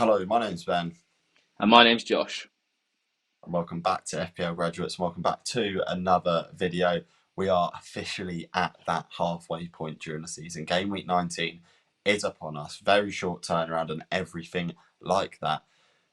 Hello, my name's Ben, And my name's Josh. and welcome back to FPL Graduates. And welcome back to another video. We are officially at that halfway point during the season. Game week 19 is upon us. Very short turnaround and everything like that.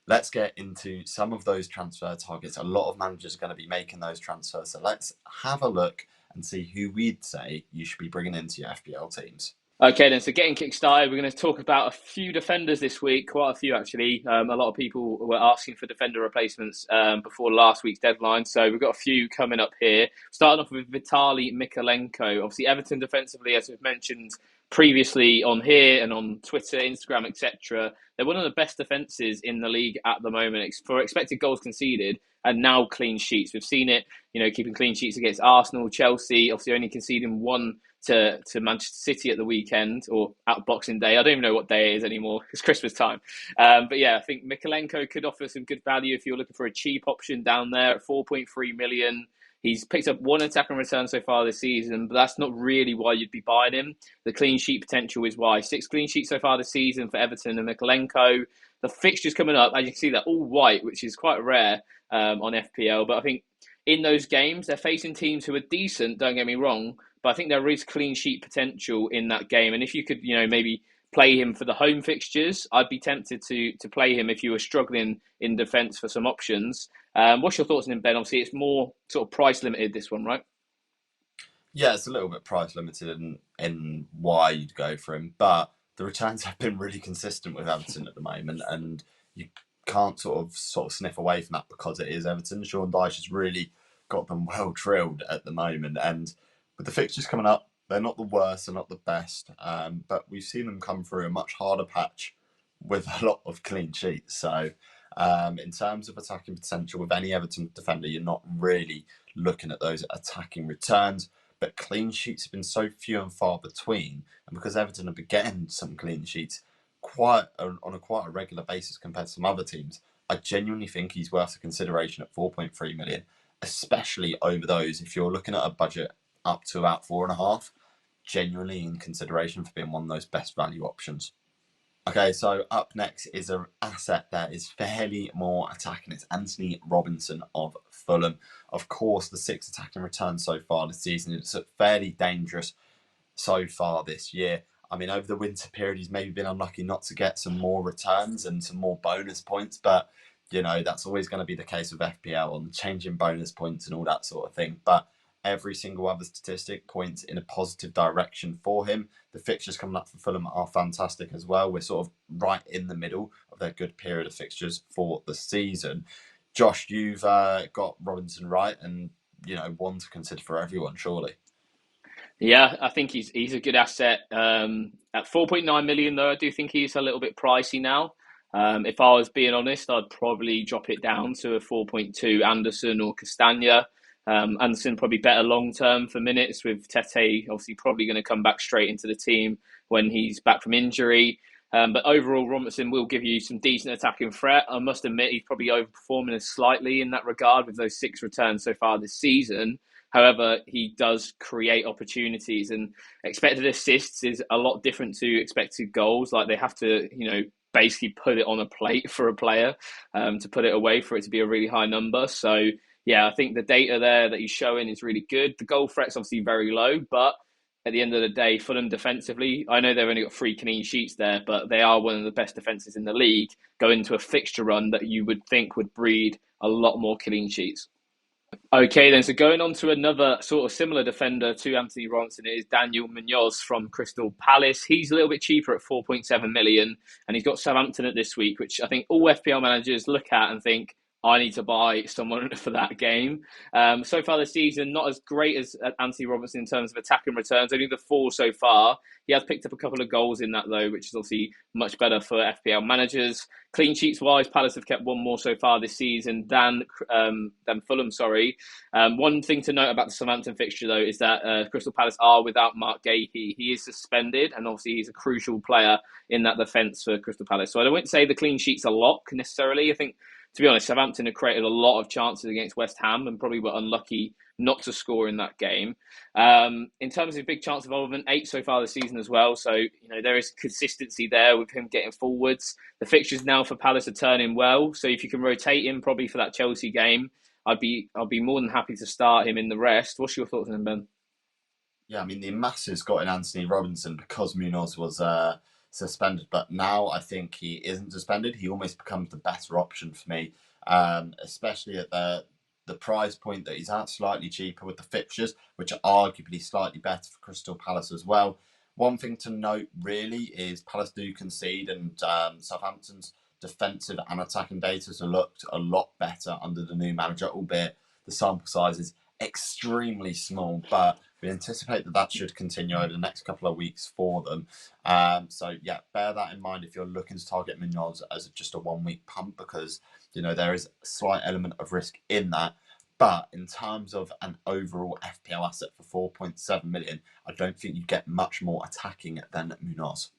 Let's get into some of those transfer targets. A lot of managers are going to be making those transfers. So let's have a look and see who we'd say you should be bringing into your FPL teams. Okay, then, so getting kick-started, we're going to talk about a few defenders this week, quite a few actually. A lot of people were asking for defender replacements before last week's deadline, so we've got a few coming up here. Starting off with Vitaly Mykolenko. Obviously, Everton defensively, as we've mentioned previously on here and on Twitter, Instagram, etc., they're one of the best defences in the league at the moment for expected goals conceded and now clean sheets. We've seen it, keeping clean sheets against Arsenal, Chelsea, obviously only conceding one to Manchester City at the weekend or at Boxing Day. I don't even know what day it is anymore. It's Christmas time. But yeah, I think Mykolenko could offer some good value if you're looking for a cheap option down there at 4.3 million. He's picked up one attack and return so far this season, but that's not really why you'd be buying him. The clean sheet potential is why. 6 clean sheets so far this season for Everton and Mykolenko. The fixtures coming up, as you can see, they're all white, which is quite rare on FPL. But I think in those games, they're facing teams who are decent, don't get me wrong, but I think there is clean sheet potential in that game. And if you could, maybe play him for the home fixtures, I'd be tempted to play him if you were struggling in defence for some options. What's your thoughts on him, Ben? Obviously, it's more sort of price limited, this one, right? Yeah, it's a little bit price limited in why you'd go for him, but the returns have been really consistent with Everton at the moment, and you can't sort of sniff away from that because it is Everton. Sean Dyche has really got them well drilled at the moment, and with the fixtures coming up, they're not the worst, they're not the best, but we've seen them come through a much harder patch with a lot of clean sheets. So, in terms of attacking potential with any Everton defender, you're not really looking at those attacking returns, but clean sheets have been so few and far between, and because Everton have been getting some clean sheets on a quite a regular basis compared to some other teams, I genuinely think he's worth a consideration at 4.3 million, especially over those. If you're looking at a budget up to about 4.5, genuinely in consideration for being one of those best value options. Okay, so up next is an asset that is fairly more attacking. It's Anthony Robinson of Fulham. Of course, the 6 attacking returns so far this season. It's fairly dangerous so far this year. I mean, over the winter period, he's maybe been unlucky not to get some more returns and some more bonus points, but that's always going to be the case with FPL on changing bonus points and all that sort of thing. But every single other statistic points in a positive direction for him. The fixtures coming up for Fulham are fantastic as well. We're sort of right in the middle of their good period of fixtures for the season. Josh, you've got Robinson right, and one to consider for everyone, surely. Yeah, I think he's a good asset. At 4.9 million, though, I do think he's a little bit pricey now. If I was being honest, I'd probably drop it down to a 4.2 Anderson or Castagna. Anderson probably better long term for minutes, with Tete obviously probably going to come back straight into the team when he's back from injury. But overall, Robinson will give you some decent attacking threat. I must admit, he's probably overperforming slightly in that regard with those 6 returns so far this season. However, he does create opportunities, and expected assists is a lot different to expected goals. Like, they have to, basically put it on a plate for a player to put it away for it to be a really high number. So, yeah, I think the data there that he's showing is really good. The goal threat's obviously very low, but at the end of the day, Fulham defensively, I know they've only got 3 clean sheets there, but they are one of the best defences in the league, going into a fixture run that you would think would breed a lot more clean sheets. Okay, then, so going on to another sort of similar defender to Anthony Robinson is Daniel Munoz from Crystal Palace. He's a little bit cheaper at 4.7 million, and he's got Southampton at this week, which I think all FPL managers look at and think, I need to buy someone for that game. So far this season, not as great as Anthony Robinson in terms of attacking returns, only the 4 so far. He has picked up a couple of goals in that, though, which is obviously much better for FPL managers. Clean sheets wise, Palace have kept one more so far this season than Fulham. One thing to note about the Southampton fixture, though, is that Crystal Palace are without Mark Gahey. He is suspended, and obviously he's a crucial player in that defence for Crystal Palace. So I wouldn't say the clean sheets a lot necessarily. I think to be honest, Southampton have created a lot of chances against West Ham and probably were unlucky not to score in that game. In terms of big chance involvement, 8 so far this season as well. So, there is consistency there with him getting forwards. The fixtures now for Palace are turning well. So if you can rotate him probably for that Chelsea game, I'd be more than happy to start him in the rest. What's your thoughts on him, Ben? Yeah, I mean, the masses got in Anthony Robinson because Munoz was suspended, but now I think he isn't suspended. He almost becomes the better option for me, especially at the price point that he's at, slightly cheaper with the fixtures, which are arguably slightly better for Crystal Palace as well. One thing to note really is Palace do concede, and Southampton's defensive and attacking data has looked a lot better under the new manager, albeit the sample size is extremely small, but we anticipate that should continue over the next couple of weeks for them. So yeah, bear that in mind if you're looking to target Munoz as just a 1 week pump, because there is a slight element of risk in that. But in terms of an overall FPL asset for 4.7 million, I don't think you get much more attacking than Munoz.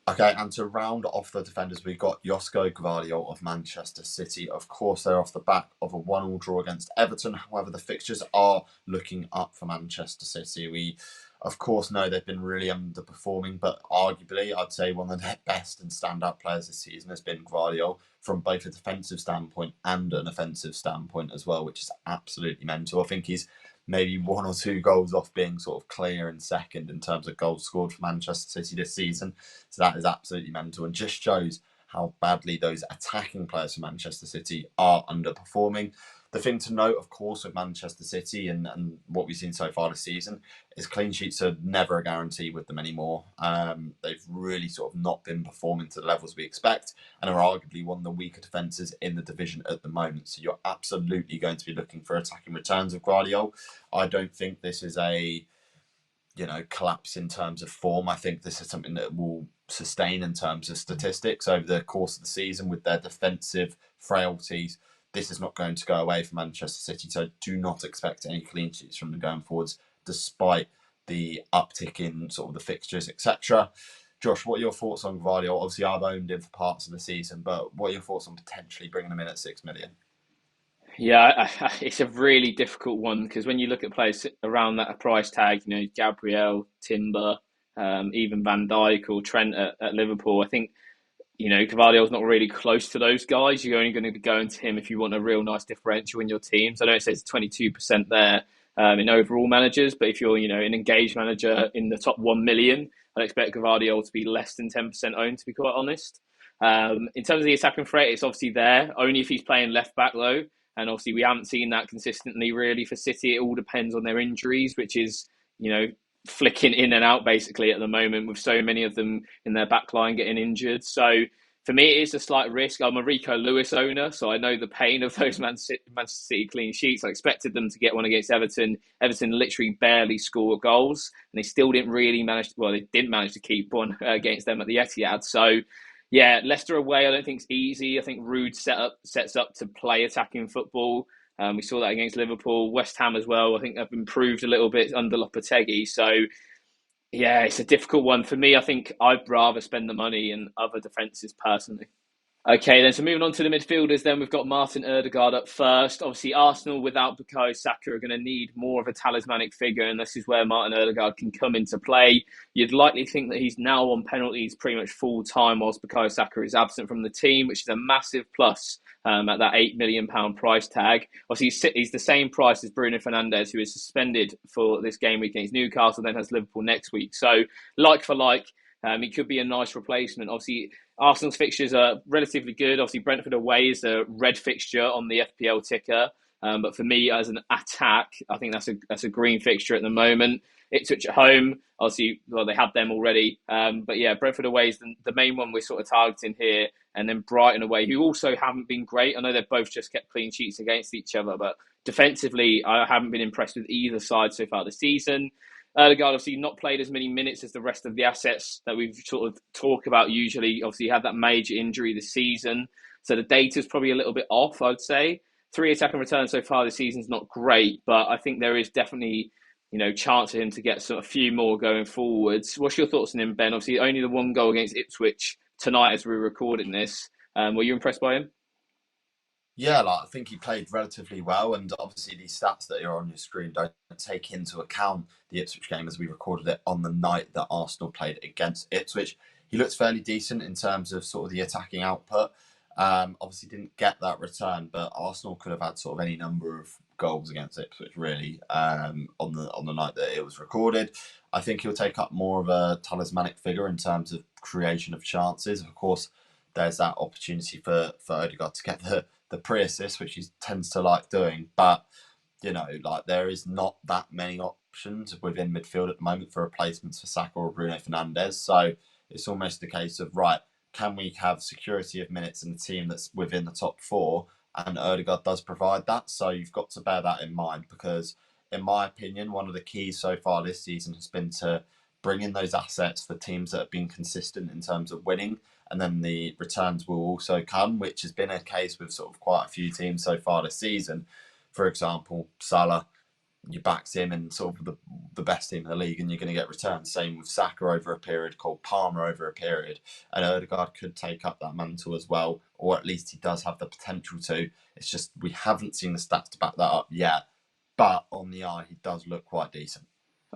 Okay, and to round off the defenders, we've got Josko Gvardiol of Manchester City. Of course, they're off the back of a 1-1 draw against Everton. However, the fixtures are looking up for Manchester City. We, of course, know they've been really underperforming, but arguably, I'd say one of their best and standout players this season has been Gvardiol from both a defensive standpoint and an offensive standpoint as well, which is absolutely mental. I think he's maybe 1 or 2 goals off being sort of clear and second in terms of goals scored for Manchester City this season. So that is absolutely mental and just shows how badly those attacking players for Manchester City are underperforming. The thing to note, of course, with Manchester City and what we've seen so far this season is clean sheets are never a guarantee with them anymore. They've really sort of not been performing to the levels we expect and are arguably one of the weaker defences in the division at the moment. So you're absolutely going to be looking for attacking returns of Guardiola. I don't think this is a collapse in terms of form. I think this is something that will sustain in terms of statistics over the course of the season with their defensive frailties. This is not going to go away for Manchester City, so do not expect any clean sheets from them going forwards, despite the uptick in sort of the fixtures, etc. Josh, what are your thoughts on Gvardiol? Obviously, I've owned him for parts of the season, but what are your thoughts on potentially bringing him in at 6 million? Yeah, it's a really difficult one because when you look at players around that price tag, Gabriel, Timber, even Van Dijk or Trent at Liverpool, I think Cavallio's not really close to those guys. You're only going to be going to him if you want a real nice differential in your teams. I know it says 22% there in overall managers, but if you're an engaged manager in the top 1 million, I'd expect Cavallio to be less than 10% owned, to be quite honest. In terms of the attacking threat, it's obviously there, only if he's playing left back though. And obviously we haven't seen that consistently really for City. It all depends on their injuries, which is, flicking in and out basically at the moment with so many of them in their back line getting injured. So for me, it is a slight risk. I'm a Rico Lewis owner, so I know the pain of those Manchester City clean sheets. I expected them to get one against Everton. Everton literally barely scored goals, and they still didn't really manage. Well, they didn't manage to keep one against them at the Etihad. So, yeah, Leicester away, I don't think it's easy. I think Rude sets up to play attacking football. We saw that against Liverpool, West Ham as well. I think they've improved a little bit under Lopetegui. So, yeah, it's a difficult one. For me, I think I'd rather spend the money in other defences personally. Okay, then so moving on to the midfielders, then we've got Martin Ødegaard up first. Obviously, Arsenal without Bukayo Saka are going to need more of a talismanic figure, and this is where Martin Ødegaard can come into play. You'd likely think that he's now on penalties pretty much full time whilst Bukayo Saka is absent from the team, which is a massive plus at that £8 million price tag. Obviously, he's the same price as Bruno Fernandes, who is suspended for this game week against Newcastle, then has Liverpool next week. So, like for like, it could be a nice replacement. Obviously, Arsenal's fixtures are relatively good. Obviously, Brentford away is a red fixture on the FPL ticker. But for me, as an attack, I think that's a green fixture at the moment. Ipswich at home, obviously, well, they had them already. But yeah, Brentford away is the main one we're sort of targeting here. And then Brighton away, who also haven't been great. I know they've both just kept clean sheets against each other, but defensively, I haven't been impressed with either side so far this season. Ødegaard obviously not played as many minutes as the rest of the assets that we've sort of talk about usually. Obviously, he had that major injury this season. So the data's probably a little bit off, I'd say. 3 attacking returns so far this season's not great, but I think there is definitely, chance for him to get a few more going forwards. What's your thoughts on him, Ben? Obviously, only the 1 goal against Ipswich tonight as we're recording this. Were you impressed by him? Yeah, like I think he played relatively well, and obviously these stats that are on your screen don't take into account the Ipswich game as we recorded it on the night that Arsenal played against Ipswich. He looks fairly decent in terms of sort of the attacking output. Obviously didn't get that return, but Arsenal could have had sort of any number of goals against Ipswich really on the night that it was recorded. I think he'll take up more of a talismanic figure in terms of creation of chances. Of course, there's that opportunity for Odegaard to get the pre-assist, which he tends to like doing. But like there is not that many options within midfield at the moment for replacements for Saka or Bruno Fernandes. So it's almost a case of right, can we have security of minutes in a team that's within the top four? And Odegaard does provide that. So you've got to bear that in mind because, in my opinion, one of the keys so far this season has been to bring in those assets for teams that have been consistent in terms of winning, and then the returns will also come, which has been a case with sort of quite a few teams so far this season. For example, Salah, you backed him in sort of the best team in the league and you're going to get returns. Same with Saka over a period, Cole Palmer over a period. And Odegaard could take up that mantle as well, or at least he does have the potential to. It's just we haven't seen the stats to back that up yet. But on the eye, he does look quite decent.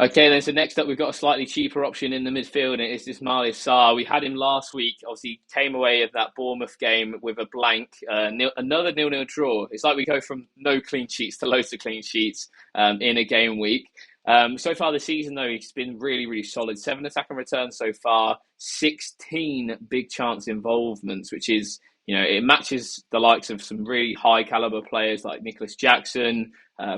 Okay, then so next up we've got a slightly cheaper option in the midfield, and it's this Ismail Sarr. We had him last week. Obviously, came away of that Bournemouth game with a blank, another 0-0 draw. It's like we go from no clean sheets to loads of clean sheets in a game week. So far this season, though, he's been really, really solid. 7 attacking returns so far, 16 big chance involvements, which is, it matches the likes of some really high caliber players like Nicholas Jackson,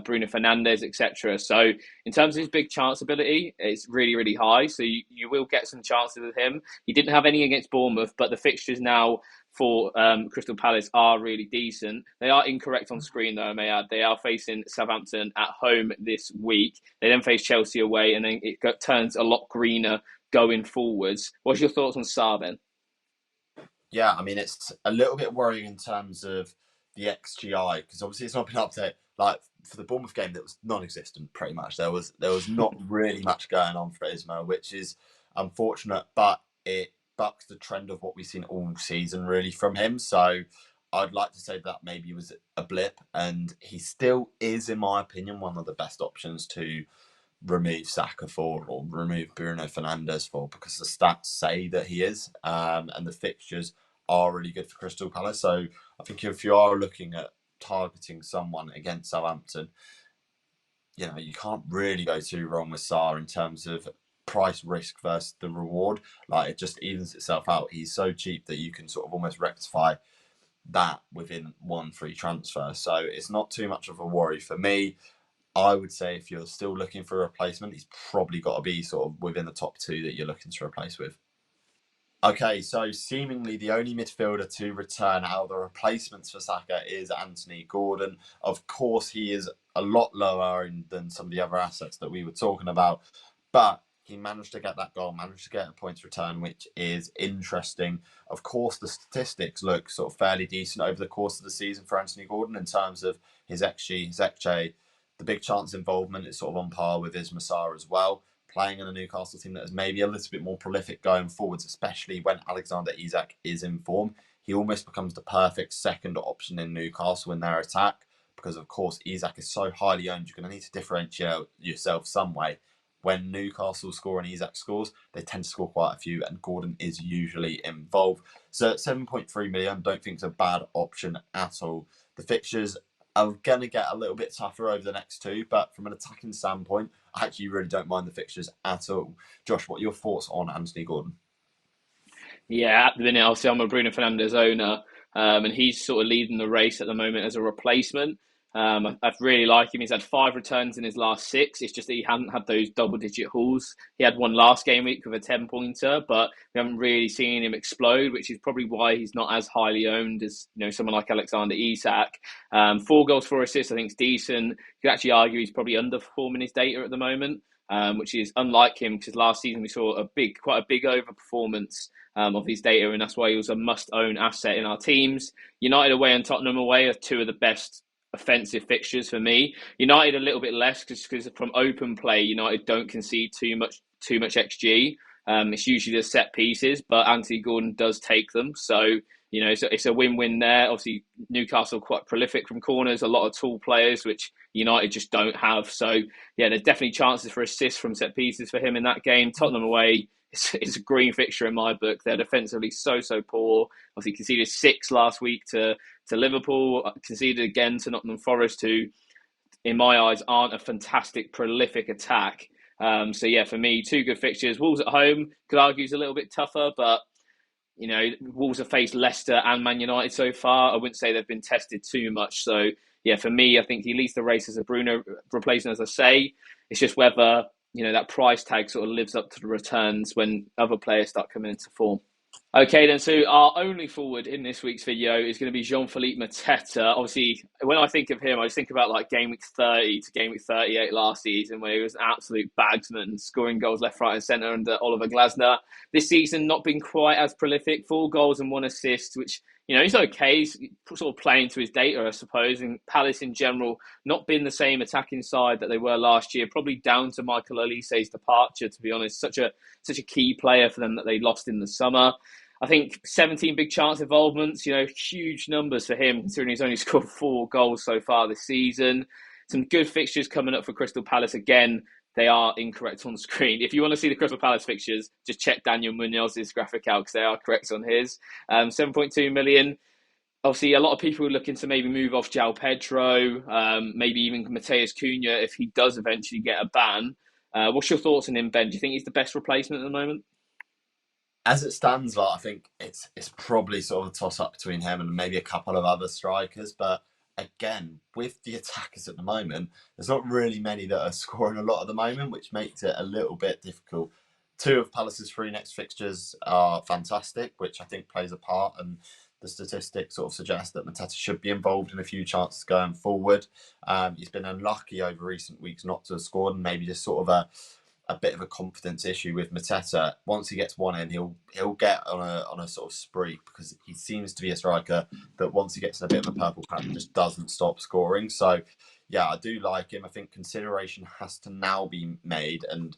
Bruno Fernandes, etc. So in terms of his big chance ability, it's really, really high. So you will get some chances with him. He didn't have any against Bournemouth, but the fixtures now for Crystal Palace are really decent. They are incorrect on screen, though, I may add. They are facing Southampton at home this week. They then face Chelsea away, and then it turns a lot greener going forwards. What's your thoughts on Sarr, then? Yeah, I mean, it's a little bit worrying in terms of the XGI because obviously it's not been updated. Like for the Bournemouth game, that was non-existent pretty much. There was not really much going on for Ismail, which is unfortunate, but it bucks the trend of what we've seen all season really from him. So I'd like to say that maybe was a blip, and he still is, in my opinion, one of the best options to remove Saka for or remove Bruno Fernandes for because the stats say that he is, and the fixtures are really good for Crystal Palace. So I think if you are looking at targeting someone against Southampton, you can't really go too wrong with Sarr in terms of price risk versus the reward. Like it just evens itself out. He's so cheap that you can sort of almost rectify that within one free transfer. So it's not too much of a worry for me. I would say if you're still looking for a replacement, he's probably got to be sort of within the top two that you're looking to replace with. Okay, so seemingly the only midfielder to return out of the replacements for Saka is Anthony Gordon. Of course, he is a lot lower than some of the other assets that we were talking about, but he managed to get that goal, managed to get a points return, which is interesting. Of course, the statistics look sort of fairly decent over the course of the season for Anthony Gordon in terms of his XG, his XJ. The big chance involvement is sort of on par with Ismail Sarr as well, playing in a Newcastle team that is maybe a little bit more prolific going forwards, especially when Alexander Isak is in form. He almost becomes the perfect second option in Newcastle in their attack because, of course, Isak is so highly owned. You're going to need to differentiate yourself some way. When Newcastle score and Isak scores, they tend to score quite a few, and Gordon is usually involved. So at 7.3 million, I don't think it's a bad option at all. The fixtures are going to get a little bit tougher over the next two, but from an attacking standpoint, I actually really don't mind the fixtures at all. Josh, what are your thoughts on Anthony Gordon? Yeah, at the minute, obviously, I'm a Bruno Fernandes owner, and he's sort of leading the race at the moment as a replacement. I really like him. He's had 5 returns in his last 6. It's just that he hadn't had those double-digit hauls. He had one last game week with a 10-pointer, but we haven't really seen him explode, which is probably why he's not as highly owned as someone like Alexander Isak. 4 goals, 4 assists, I think is decent. You could actually argue he's probably underperforming his data at the moment, which is unlike him because last season we saw quite a big overperformance of his data, and that's why he was a must-own asset in our teams. United away and Tottenham away are 2 of the best offensive fixtures for me. United a little bit less because from open play, United don't concede too much XG. It's usually the set pieces, but Anthony Gordon does take them. So you know, it's a win-win there. Obviously, Newcastle quite prolific from corners, a lot of tall players, which United just don't have. So, yeah, there's definitely chances for assists from set pieces for him in that game. Tottenham away, it's a green fixture in my book. They're defensively so poor. Obviously, conceded 6 last week to Liverpool, conceded again to Nottingham Forest, who, in my eyes, aren't a fantastic, prolific attack. So, yeah, for me, 2 good fixtures. Wolves at home, could argue, is a little bit tougher, but you know, Wolves have faced Leicester and Man United so far. I wouldn't say they've been tested too much. So, yeah, for me, I think he leads the race as a Bruno replacement, as I say. It's just whether, you know, that price tag sort of lives up to the returns when other players start coming into form. Okay, then, so our only forward in this week's video is going to be Jean-Philippe Mateta. Obviously, when I think of him, I just think about like game week 30 to game week 38 last season, where he was an absolute bagsman, scoring goals left, right, and centre under Oliver Glasner. This season, not been quite as prolific, 4 goals and 1 assist, which, you know, he's okay. He's sort of playing to his data, I suppose. And Palace in general, not been the same attacking side that they were last year, probably down to Michael Olise's departure, to be honest. Such a key player for them that they lost in the summer. I think 17 big chance involvements, you know, huge numbers for him, considering he's only scored 4 goals so far this season. Some good fixtures coming up for Crystal Palace. Again, they are incorrect on screen. If you want to see the Crystal Palace fixtures, just check Daniel Munoz's graphic out because they are correct on his. 7.2 million. Obviously, a lot of people are looking to maybe move off João Pedro, maybe even Mateus Cunha if he does eventually get a ban. What's your thoughts on him, Ben? Do you think he's the best replacement at the moment? As it stands, I think it's probably sort of a toss up between him and maybe a couple of other strikers. But again, with the attackers at the moment, there's not really many that are scoring a lot at the moment, which makes it a little bit difficult. 2 of Palace's 3 next fixtures are fantastic, which I think plays a part. And the statistics sort of suggest that Mateta should be involved in a few chances going forward. He's been unlucky over recent weeks not to have scored, and maybe just sort of a bit of a confidence issue with Mateta. Once he gets one in, he'll get on a sort of spree, because he seems to be a striker that once he gets in a bit of a purple patch, just doesn't stop scoring. So yeah, I do like him. I think consideration has to now be made, and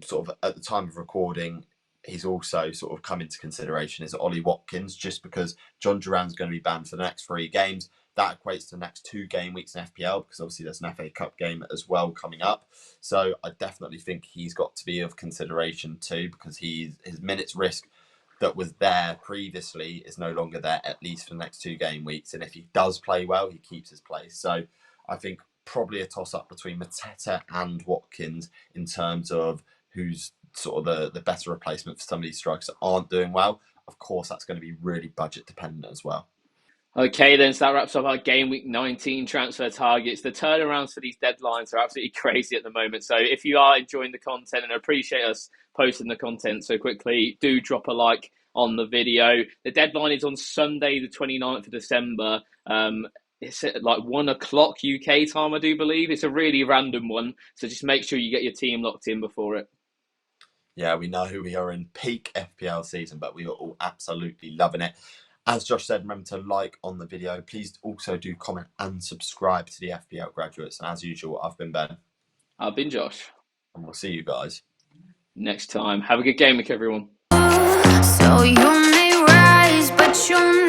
sort of at the time of recording, he's also sort of come into consideration is Ollie Watkins, just because John Duran's going to be banned for the next 3 games. That equates to the next 2 game weeks in FPL, because obviously there's an FA Cup game as well coming up. So I definitely think he's got to be of consideration too, because his minutes risk that was there previously is no longer there, at least for the next 2 game weeks. And if he does play well, he keeps his place. So I think probably a toss up between Mateta and Watkins in terms of who's sort of the better replacement for some of these strikers that aren't doing well. Of course, that's going to be really budget dependent as well. Okay, then, so that wraps up our Game Week 19 transfer targets. The turnarounds for these deadlines are absolutely crazy at the moment. So if you are enjoying the content and appreciate us posting the content so quickly, do drop a like on the video. The deadline is on Sunday, the 29th of December. It's at like 1 o'clock UK time, I do believe. It's a really random one. So just make sure you get your team locked in before it. Yeah, we know we are in peak FPL season, but we are all absolutely loving it. As Josh said, remember to like on the video. Please also do comment and subscribe to the FPL graduates. And as usual, I've been Ben. I've been Josh. And we'll see you guys next time. Have a good game week, everyone. So you may rise, but you'll